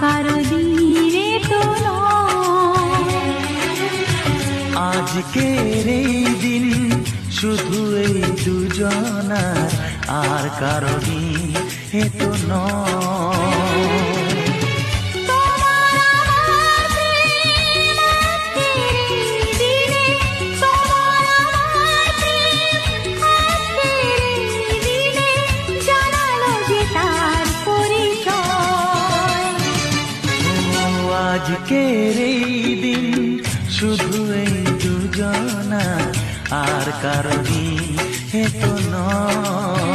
কারো দিনে তো নয়। আজকের এই দিন শুধু এই দুজনার, আর কারো দিন এ তো নয়। আজকের এই দিন শুধু এই দুজনা, আর কারো দিন এ তো নয়।